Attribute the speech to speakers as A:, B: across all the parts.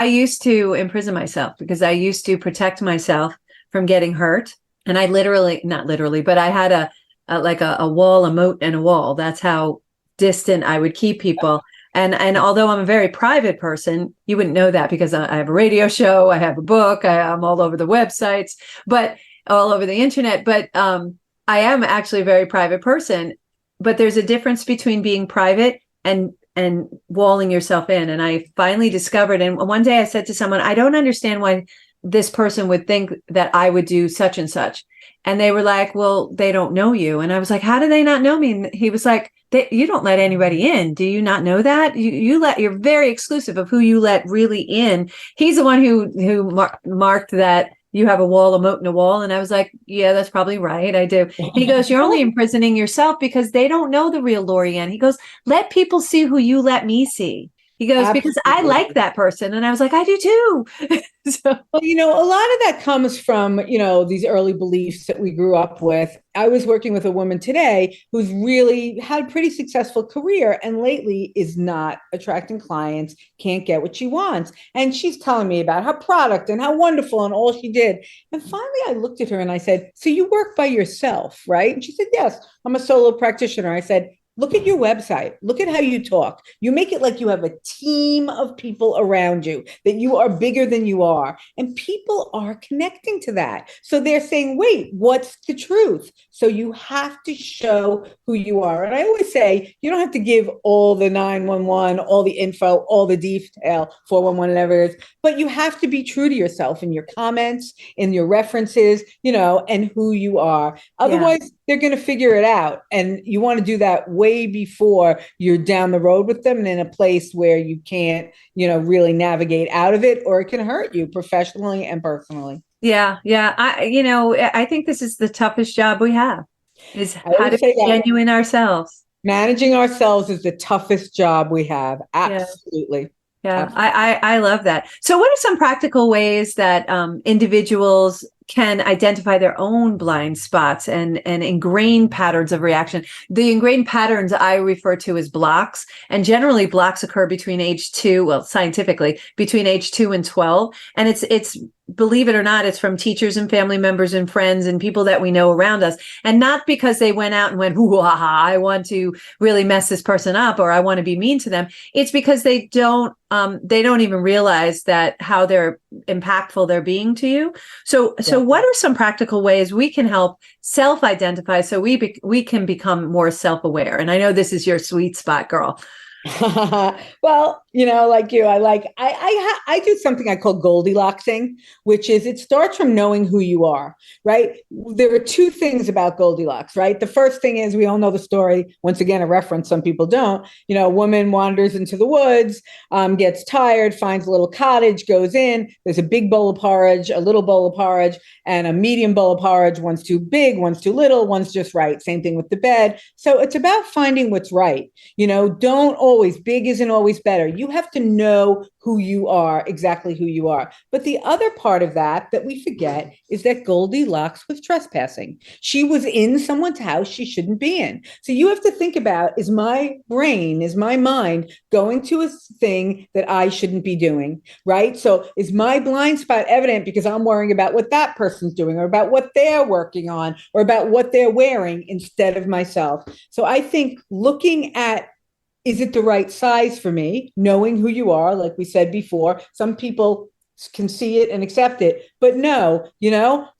A: I used to imprison myself because I used to protect myself from getting hurt. And I literally, not literally, but I had a wall, a moat and a wall. That's how distant I would keep people. And although I'm a very private person, you wouldn't know that because I have a radio show, I have a book, I'm all over the websites, but all over the internet. But I am actually a very private person. But there's a difference between being private and walling yourself in. And I finally discovered, and one day I said to someone, I don't understand why this person would think that I would do such and such. And they were like, well, they don't know you. And I was like, how do they not know me? And he was like, you don't let anybody in. Do you not know that? You're very exclusive of who you let really in. He's the one who marked that you have a wall, a moat, and a wall. And I was like, yeah, that's probably right. I do. He goes, you're only imprisoning yourself because they don't know the real Lorianne. He goes, let people see who you let me see. He goes,
B: Absolutely.
A: because I like that person. And I was like, I do too. So,
B: Well, a lot of that comes from, these early beliefs that we grew up with. I was working with a woman today who's really had a pretty successful career and lately is not attracting clients, can't get what she wants. And she's telling me about her product and how wonderful and all she did. And finally, I looked at her and I said, so you work by yourself, right? And she said, yes, I'm a solo practitioner. I said, look at your website. Look at how you talk. You make it like you have a team of people around you, that you are bigger than you are. And people are connecting to that. So they're saying, wait, what's the truth? So you have to show who you are. And I always say, you don't have to give all the 911, all the info, all the detail, 411, whatever it is, but you have to be true to yourself in your comments, in your references, and who you are. Otherwise, they're going to figure it out. And you want to do that way before you're down the road with them and in a place where you can't, really navigate out of it, or it can hurt you professionally and personally.
A: yeah. I think this is the toughest job we have is
B: I
A: how to
B: always say
A: be
B: that
A: genuine ourselves.
B: managing ourselves is the toughest job we have.
A: Yeah.
B: Absolutely.
A: Yeah,
B: Absolutely.
A: I love that. So, what are some practical ways that individuals can identify their own blind spots and ingrained patterns of reaction? The ingrained patterns I refer to as blocks, and generally blocks occur between age 2, well, scientifically between age 2 and 12, and it's believe it or not, it's from teachers and family members and friends and people that we know around us. And not because they went out and went, ooh, I want to really mess this person up or I want to be mean to them. It's because they don't even realize that how they're impactful they're being to you. So what are some practical ways we can help self-identify so we can become more self-aware? And I know this is your sweet spot, girl.
B: Well, like you, I do something I call Goldilocksing, which is it starts from knowing who you are, right? There are two things about Goldilocks, right? The first thing is we all know the story. Once again, a reference, some people don't. A woman wanders into the woods, gets tired, finds a little cottage, goes in. There's a big bowl of porridge, a little bowl of porridge, and a medium bowl of porridge. One's too big, one's too little, one's just right. Same thing with the bed. So it's about finding what's right. Don't always, big isn't always better. You have to know who you are, exactly who you are. But the other part of that we forget is that Goldilocks was trespassing. She was in someone's house she shouldn't be in. So you have to think about, is my brain, is my mind going to a thing that I shouldn't be doing, right? So is my blind spot evident because I'm worrying about what that person's doing or about what they're working on or about what they're wearing instead of myself? So I think looking at, is it the right size for me? Knowing who you are, like we said before, some people can see it and accept it, but no,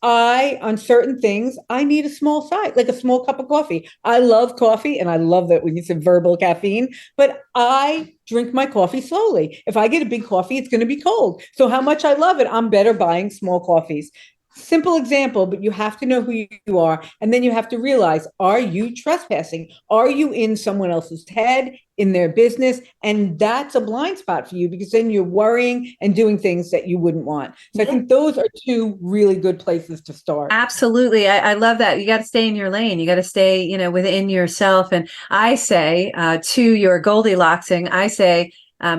B: on certain things, I need a small size, like a small cup of coffee. I love coffee and I love that when you said verbal caffeine, but I drink my coffee slowly. If I get a big coffee, it's going to be cold. So how much I love it, I'm better buying small coffees. Simple example, but you have to know who you are. And then you have to realize, are you trespassing? Are you in someone else's head, in their business? And that's a blind spot for you because then you're worrying and doing things that you wouldn't want. So I think those are two really good places to start.
A: Absolutely. I love that. You got to stay in your lane. You got to stay, within yourself. And I say to your Goldilocksing, I say,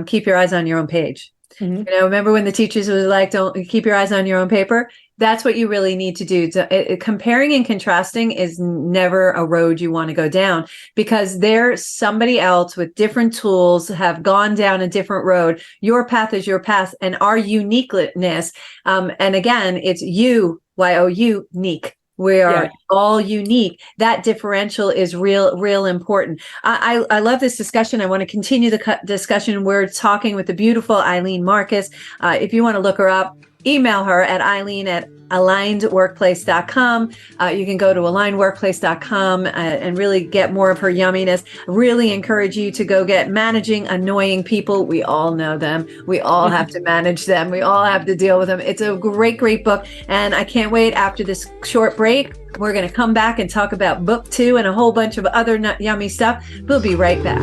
A: keep your eyes on your own page. Mm-hmm. Remember when the teachers was like, don't keep your eyes on your own paper? That's what you really need to do. Comparing and contrasting is never a road you want to go down, because there's somebody else with different tools have gone down a different road. Your path is your path, and our uniqueness. And again, it's unique. We are all unique. That differential is real important. I love this discussion. I want to continue the discussion. We're talking with the beautiful Ilene Marcus. If you want to look her up, email her at Ilene@alignedworkplace.com. You can go to alignedworkplace.com and really get more of her yumminess. Really encourage you to go get Managing Annoying People. We all know them. We all have to manage them. We all have to deal with them. It's a great book. And I can't wait after this short break. We're going to come back and talk about book 2 and a whole bunch of other yummy stuff. We'll be right back.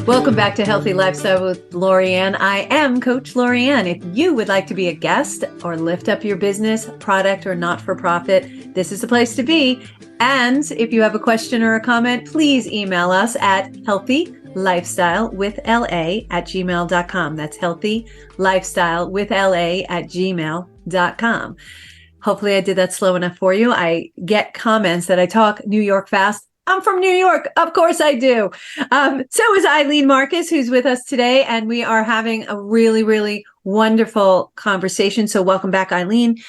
A: Welcome back to Healthy Lifestyle with Lorianne. I am Coach Lorianne. If you would like to be a guest or lift up your business, product, or not-for-profit, this is the place to be. And if you have a question or a comment, please email us at healthylifestylewithla@gmail.com. That's healthylifestylewithla@gmail.com. Hopefully I did that slow enough for you. I get comments that I talk New York fast. I'm from New York. Of course I do. So is Ilene Marcus, who's with us today, and we are having a really wonderful conversation. So welcome back, Ilene.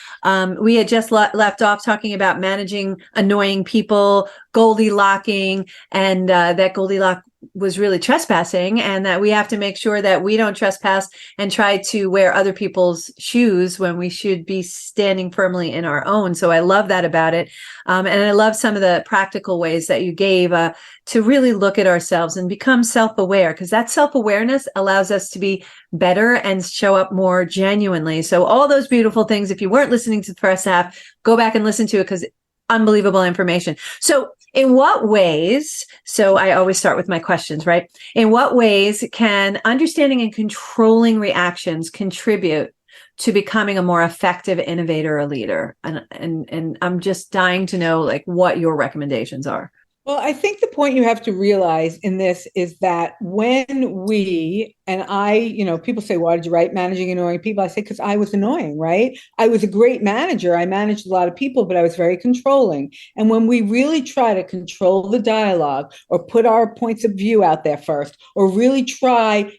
A: We had just left off talking about managing annoying people, Goldilocking, and that Goldilocks was really trespassing, and that we have to make sure that we don't trespass and try to wear other people's shoes when we should be standing firmly in our own. So I love that about it. And I love some of the practical ways that you gave to really look at ourselves and become self-aware, because that self-awareness allows us to be better and show up more genuinely. So all those beautiful things, if you weren't listening to the first half, go back and listen to it, because unbelievable information. So in what ways, so I always start with my questions, right? In what ways can understanding and controlling reactions contribute to becoming a more effective innovator or leader? And I'm just dying to know, like, what your recommendations are.
B: Well, I think the point you have to realize in this is that when we, and I, people say, why did you write Managing Annoying People? I say, because I was annoying, right? I was a great manager. I managed a lot of people, but I was very controlling. And when we really try to control the dialogue or put our points of view out there first, or really try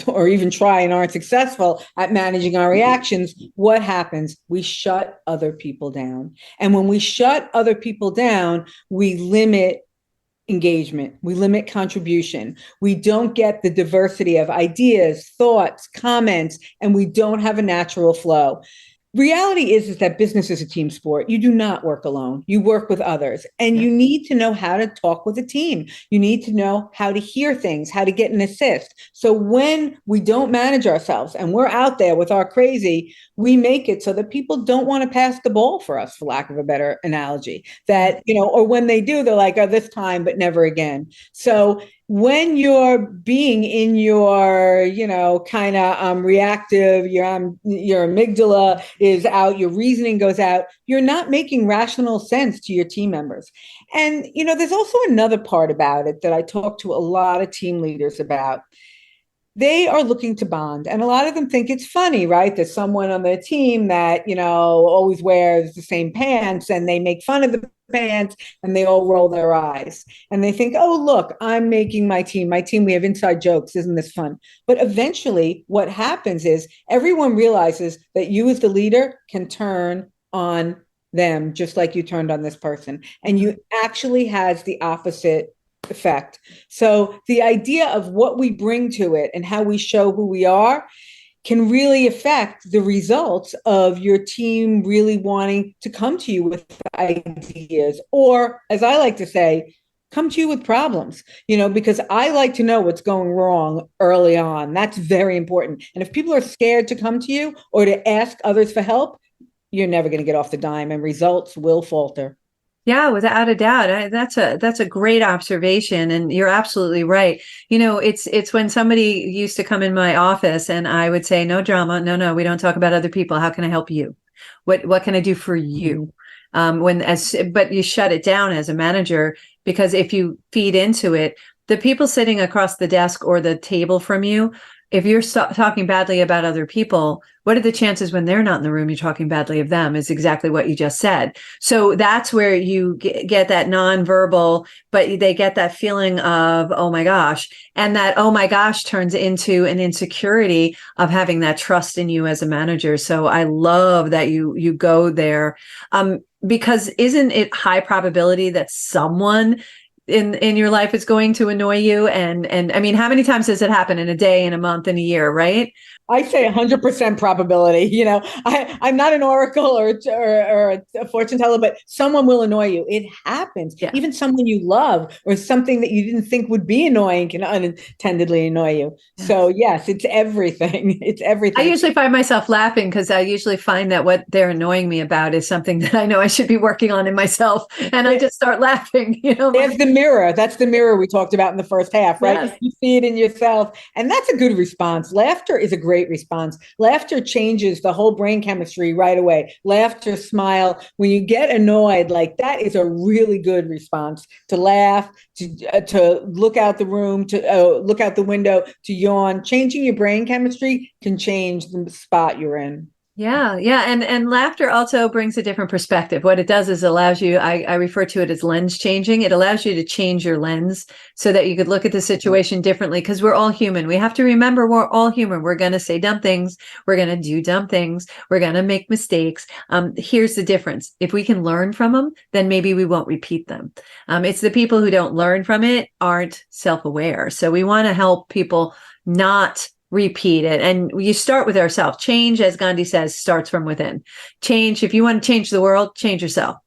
B: or even try and aren't successful at managing our reactions, what happens? We shut other people down. And when we shut other people down, we limit engagement, we limit contribution, we don't get the diversity of ideas, thoughts, comments, and we don't have a natural flow. Reality is that business is a team sport. You do not work alone. You work with others, and you need to know how to talk with a team. You need to know how to hear things, how to get an assist. So when we don't manage ourselves and we're out there with our crazy, we make it so that people don't want to pass the ball for us, for lack of a better analogy, that, or when they do, they're like, oh, this time, but never again. So when you're being in your, kind of reactive, your amygdala is out, your reasoning goes out, you're not making rational sense to your team members. And, there's also another part about it that I talk to a lot of team leaders about. They are looking to bond. And a lot of them think it's funny, right? There's someone on their team that, always wears the same pants, and they make fun of the pants and they all roll their eyes. And they think, oh, look, I'm making my team, we have inside jokes. Isn't this fun? But eventually what happens is everyone realizes that you as the leader can turn on them just like you turned on this person. And you actually has the opposite effect. So the idea of what we bring to it and how we show who we are can really affect the results of your team really wanting to come to you with ideas, or, as I like to say, come to you with problems, because I like to know what's going wrong early on. That's very important. And if people are scared to come to you or to ask others for help, you're never going to get off the dime, and results will falter.
A: Yeah, without a doubt. That's a great observation. And you're absolutely right. It's when somebody used to come in my office and I would say, no drama. No, we don't talk about other people. How can I help you? What can I do for you? But you shut it down as a manager because if you feed into it, the people sitting across the desk or the table from you, if you're talking badly about other people, what are the chances when they're not in the room, you're talking badly of them, is exactly what you just said. So that's where you get that nonverbal, but they get that feeling of, oh my gosh. And that, oh my gosh, turns into an insecurity of having that trust in you as a manager. So I love that you go there. Because isn't it high probability that someone in your life is going to annoy you? And I mean, how many times does it happen in a day, in a month, in a year, right?
B: I say 100% probability. You know, I'm not an oracle or a fortune teller, but someone will annoy you. It happens.
A: Yeah.
B: Even someone you love or something that you didn't think would be annoying can unintendedly annoy you. Yes. So yes, it's everything. It's everything.
A: I usually find myself laughing because I usually find that what they're annoying me about is something that I know I should be working on in myself. And I just start laughing, you know.
B: There's the mirror. That's the mirror we talked about in the first half, right?
A: Yes.
B: You see it in yourself. And that's a good response. Laughter is a great response. Laughter changes the whole brain chemistry right away. Laughter, smile. When you get annoyed, like that is a really good response. To laugh, to look out the room, to look out the window, to yawn. Changing your brain chemistry can change the spot you're in.
A: Yeah. And laughter also brings a different perspective. What it does is allows you, I refer to it as lens changing. It allows you to change your lens so that you could look at the situation differently, because we're all human. We have to remember we're all human. We're going to say dumb things. We're going to do dumb things. We're going to make mistakes. Here's the difference. If we can learn from them, then maybe we won't repeat them. It's the people who don't learn from it aren't self-aware. So we want to help people not repeat it. And you start with ourselves. Change, as Gandhi says, starts from within. Change, if you want to change the world, change yourself.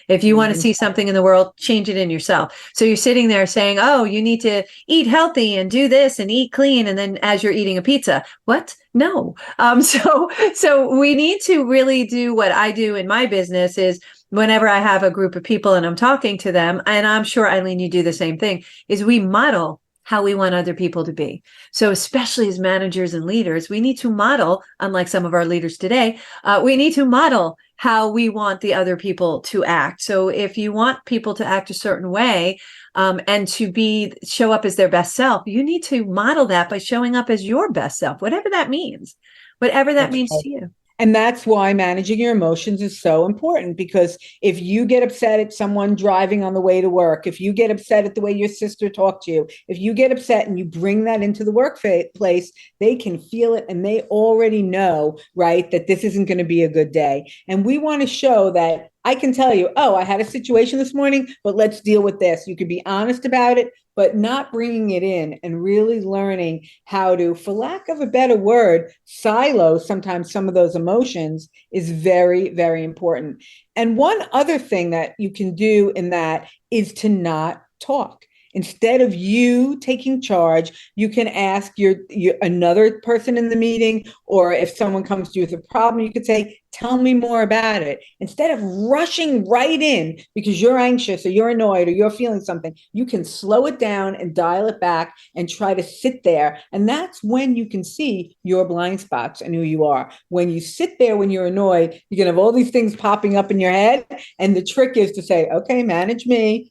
A: If you want to see something in the world, change it in yourself. So you're sitting there saying, oh, you need to eat healthy and do this and eat clean. And then as you're eating a pizza, what? No. So we need to really do what I do in my business is whenever I have a group of people and I'm talking to them, and I'm sure, Ilene, you do the same thing, is we model how we want other people to be. So especially as managers and leaders, we need to model, unlike some of our leaders today, we need to model how we want the other people to act. So if you want people to act a certain way and to show up as their best self, you need to model that by showing up as your best self, whatever that means, whatever that means to you.
B: And that's why managing your emotions is so important, because if you get upset at someone driving on the way to work, if you get upset at the way your sister talked to you, if you get upset and you bring that into the workplace, they can feel it and they already know, right, that this isn't going to be a good day. And we want to show that I can tell you, oh, I had a situation this morning, but let's deal with this. You can be honest about it, but not bringing it in and really learning how to, for lack of a better word, silo sometimes some of those emotions is very, very important. And one other thing that you can do in that is to not talk. Instead of you taking charge, you can ask your another person in the meeting, or if someone comes to you with a problem, you could say, tell me more about it. Instead of rushing right in because you're anxious or you're annoyed or you're feeling something, you can slow it down and dial it back and try to sit there. And that's when you can see your blind spots and who you are. When you sit there when you're annoyed, you can have all these things popping up in your head. And the trick is to say, okay, manage me,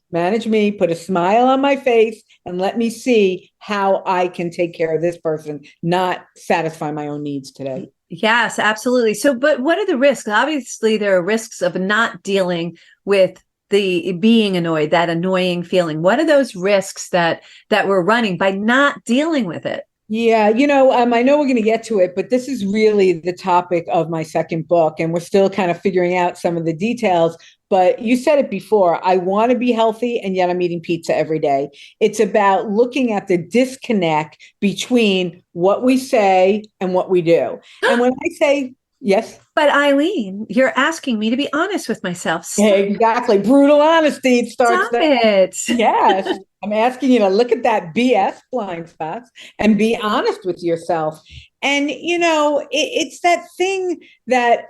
B: put a smile on my face and let me see how I can take care of this person, not satisfy my own needs today.
A: Yes, absolutely. So, but what are the risks? Obviously, there are risks of not dealing with the being annoyed, that annoying feeling. What are those risks that we're running by not dealing with it?
B: Yeah, I know we're going to get to it, but this is really the topic of my second book, and we're still kind of figuring out some of the details. But you said it before, I want to be healthy, and yet I'm eating pizza every day. It's about looking at the disconnect between what we say and what we do. And when I say, yes.
A: But Ilene, you're asking me to be honest with myself.
B: Stop. Exactly. Brutal honesty. It starts there. Yes. I'm asking you to look at that BS blind spots and be honest with yourself. And, it's that thing that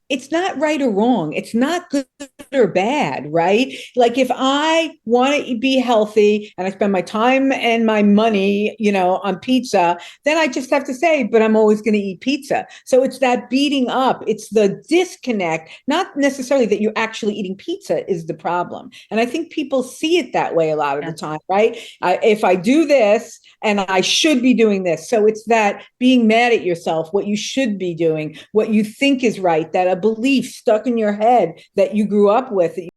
B: it's not right or wrong. It's not good or bad, right? Like if I want to be healthy and I spend my time and my money, on pizza, then I just have to say, but I'm always going to eat pizza. So it's that beating up. It's the disconnect, not necessarily that you're actually eating pizza is the problem. And I think people see it that way a lot of the time, right? If I do this and I should be doing this. So it's that being mad at yourself, what you should be doing, what you think is right, that a belief stuck in your head that you grew up with, that